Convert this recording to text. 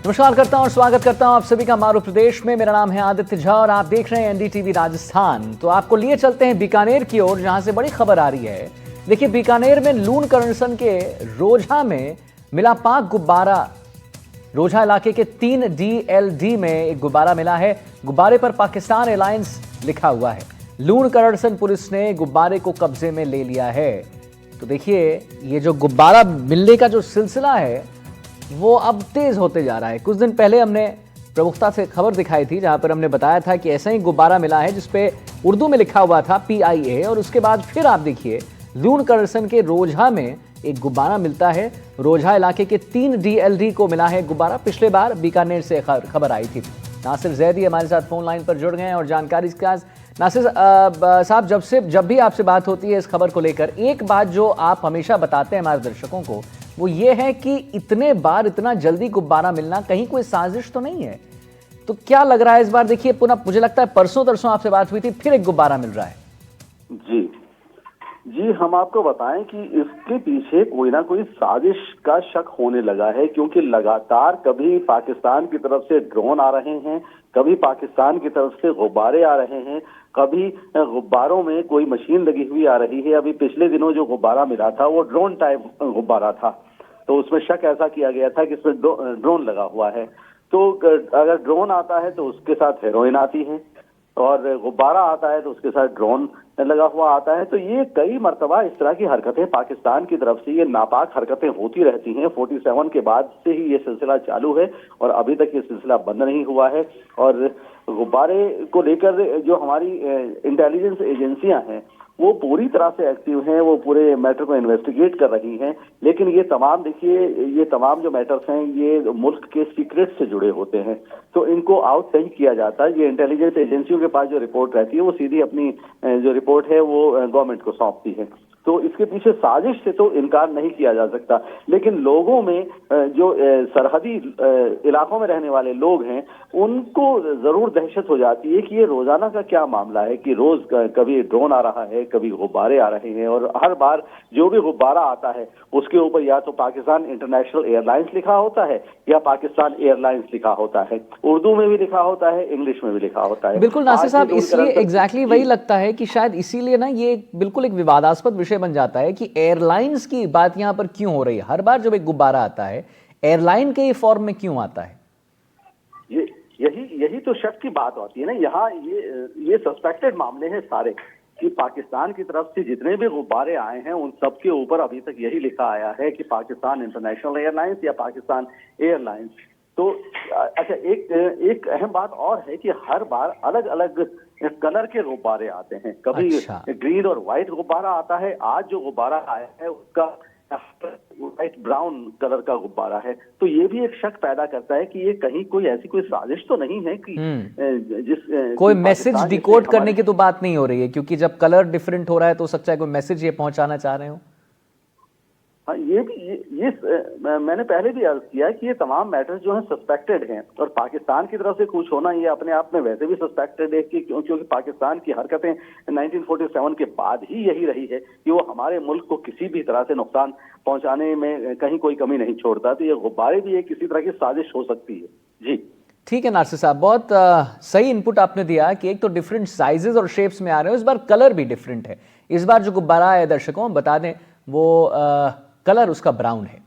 नमस्कार करता हूं और स्वागत करता हूं आप सभी का मारू प्रदेश में। मेरा नाम है आदित्य झा और आप देख रहे हैं एनडीटीवी राजस्थान। तो आपको लिए चलते हैं बीकानेर की ओर, जहां से बड़ी खबर आ रही है। देखिए, बीकानेर में लूण करनसन के रोझा में मिला पाक गुब्बारा। रोझा इलाके के 3 DLD में एक गुब्बारा मिला है। गुब्बारे पर पाकिस्तान एयरलाइंस लिखा हुआ है। लूण करनसन पुलिस ने गुब्बारे को कब्जे में ले लिया है। तो देखिए, ये जो गुब्बारा मिलने का जो सिलसिला है वो अब तेज होते जा रहा है। कुछ दिन पहले हमने प्रमुखता से खबर दिखाई थी, जहां पर हमने बताया था कि ऐसा ही गुब्बारा मिला है जिसपे उर्दू में लिखा हुआ था PIA, और उसके बाद फिर आप देखिए लूण करनसन के रोझा में एक गुब्बारा मिलता है। रोझा इलाके के 3 DLD को मिला है गुब्बारा। पिछले बार बीकानेर से खबर आई थी। नासिर जैदी हमारे साथ फोन लाइन पर जुड़ गए हैं और जानकारी इसके साथ। नासिर साहब, जब भी आपसे बात होती है इस खबर को लेकर, एक बात जो आप हमेशा बताते हैं हमारे दर्शकों को, वो ये है कि इतने बार इतना जल्दी गुब्बारा मिलना कहीं कोई साजिश तो नहीं है। तो क्या लग रहा है इस बार? देखिए, पुनः मुझे लगता है परसों तरसों आपसे बात हुई थी, फिर एक गुब्बारा मिल रहा है। जी, हम आपको बताएं कि इसके पीछे कोई ना कोई साजिश का शक होने लगा है, क्योंकि लगातार कभी पाकिस्तान की तरफ से ड्रोन आ रहे हैं, कभी पाकिस्तान की तरफ से गुब्बारे आ रहे हैं, कभी गुब्बारों में कोई मशीन लगी हुई आ रही है। अभी पिछले दिनों जो गुब्बारा मिला था वो ड्रोन टाइप गुब्बारा था, तो उसमें शक ऐसा किया गया था कि इसमें ड्रोन लगा हुआ है। तो अगर ड्रोन आता है तो उसके साथ हेरोइन आती है, और गुब्बारा आता है तो उसके साथ ड्रोन लगा हुआ आता है। तो ये कई मर्तबा इस तरह की हरकतें पाकिस्तान की तरफ से, ये नापाक हरकतें होती रहती हैं। 47 के बाद से ही ये सिलसिला चालू है और अभी तक ये सिलसिला बंद नहीं हुआ है। और गुब्बारे को लेकर जो हमारी इंटेलिजेंस एजेंसियां हैं वो पूरी तरह से एक्टिव हैं, वो पूरे मैटर को इन्वेस्टिगेट कर रही हैं। लेकिन ये तमाम, देखिए, ये तमाम जो मैटर्स हैं ये मुल्क के सीक्रेट से जुड़े होते हैं, तो इनको आउट नहीं किया जाता। ये इंटेलिजेंस एजेंसियों के पास जो रिपोर्ट रहती है वो सीधी अपनी जो रिपोर्ट है वो गवर्नमेंट को सौंपती है। तो इसके पीछे साजिश से तो इनकार नहीं किया जा सकता। लेकिन लोगों में जो सरहदी इलाकों में रहने वाले लोग हैं उनको जरूर दहशत हो जाती है कि ये रोजाना का क्या मामला है कि रोज कभी ड्रोन आ रहा है, कभी गुब्बारे आ रहे हैं, और हर बार जो भी गुब्बारा आता है उसके ऊपर या तो पाकिस्तान इंटरनेशनल एयरलाइंस लिखा होता है या पाकिस्तान एयरलाइंस लिखा होता है। उर्दू में भी लिखा होता है, इंग्लिश में भी लिखा होता है। बिल्कुल नासिर साहब, इसलिए एग्जैक्टली वही लगता है कि शायद इसीलिए ना ये बिल्कुल एक विवादास्पद विषय बन जाता है कि एयरलाइंस की बात यहाँ पर क्यों हो रही है। हर बार जब एक गुब्बारा आता है एयरलाइन के फॉर्म में क्यों आता है? यही तो शक की बात होती है ना। यहाँ ये सस्पेक्टेड मामले हैं सारे कि पाकिस्तान की तरफ से जितने भी गुब्बारे आए हैं उन सब के ऊपर अभी तक यही लिखा आया है कि पाकिस्तान इंटरनेशनल एयरलाइंस या पाकिस्तान एयरलाइंस। तो अच्छा, एक अहम बात और है कि हर बार अलग अलग कलर के गुब्बारे आते हैं। कभी ग्रीन और व्हाइट गुब्बारा आता है। आज जो गुब्बारा आया है उसका व्हाइट ब्राउन कलर का गुब्बारा है। तो ये भी एक शक पैदा करता है कि ये कहीं कोई ऐसी कोई साजिश तो नहीं है कि कोई मैसेज डिकोड करने की तो बात नहीं हो रही है, क्योंकि जब कलर डिफरेंट हो रहा है तो हो सकता है कोई मैसेज ये पहुंचाना चाह रहे हो। हाँ, मैंने पहले भी अर्ज किया कि ये तमाम मैटर्स जो हैं सस्पेक्टेड हैं, और पाकिस्तान की तरफ से कुछ होना ये अपने आप में वैसे भी सस्पेक्टेड है कि क्योंकि पाकिस्तान की हरकतें 1947 के बाद ही यही रही है कि वो हमारे मुल्क को किसी भी तरह से नुकसान पहुंचाने में कहीं कोई कमी नहीं छोड़ता। तो ये गुब्बारे भी एक किसी तरह की साजिश हो सकती है। जी ठीक है नासिर साहब, बहुत सही इनपुट आपने दिया कि एक तो डिफरेंट साइजेस और शेप्स में आ रहे हो, इस बार कलर भी डिफरेंट है। इस बार जो गुब्बारा है, दर्शकों बता दें, वो कलर उसका ब्राउन है।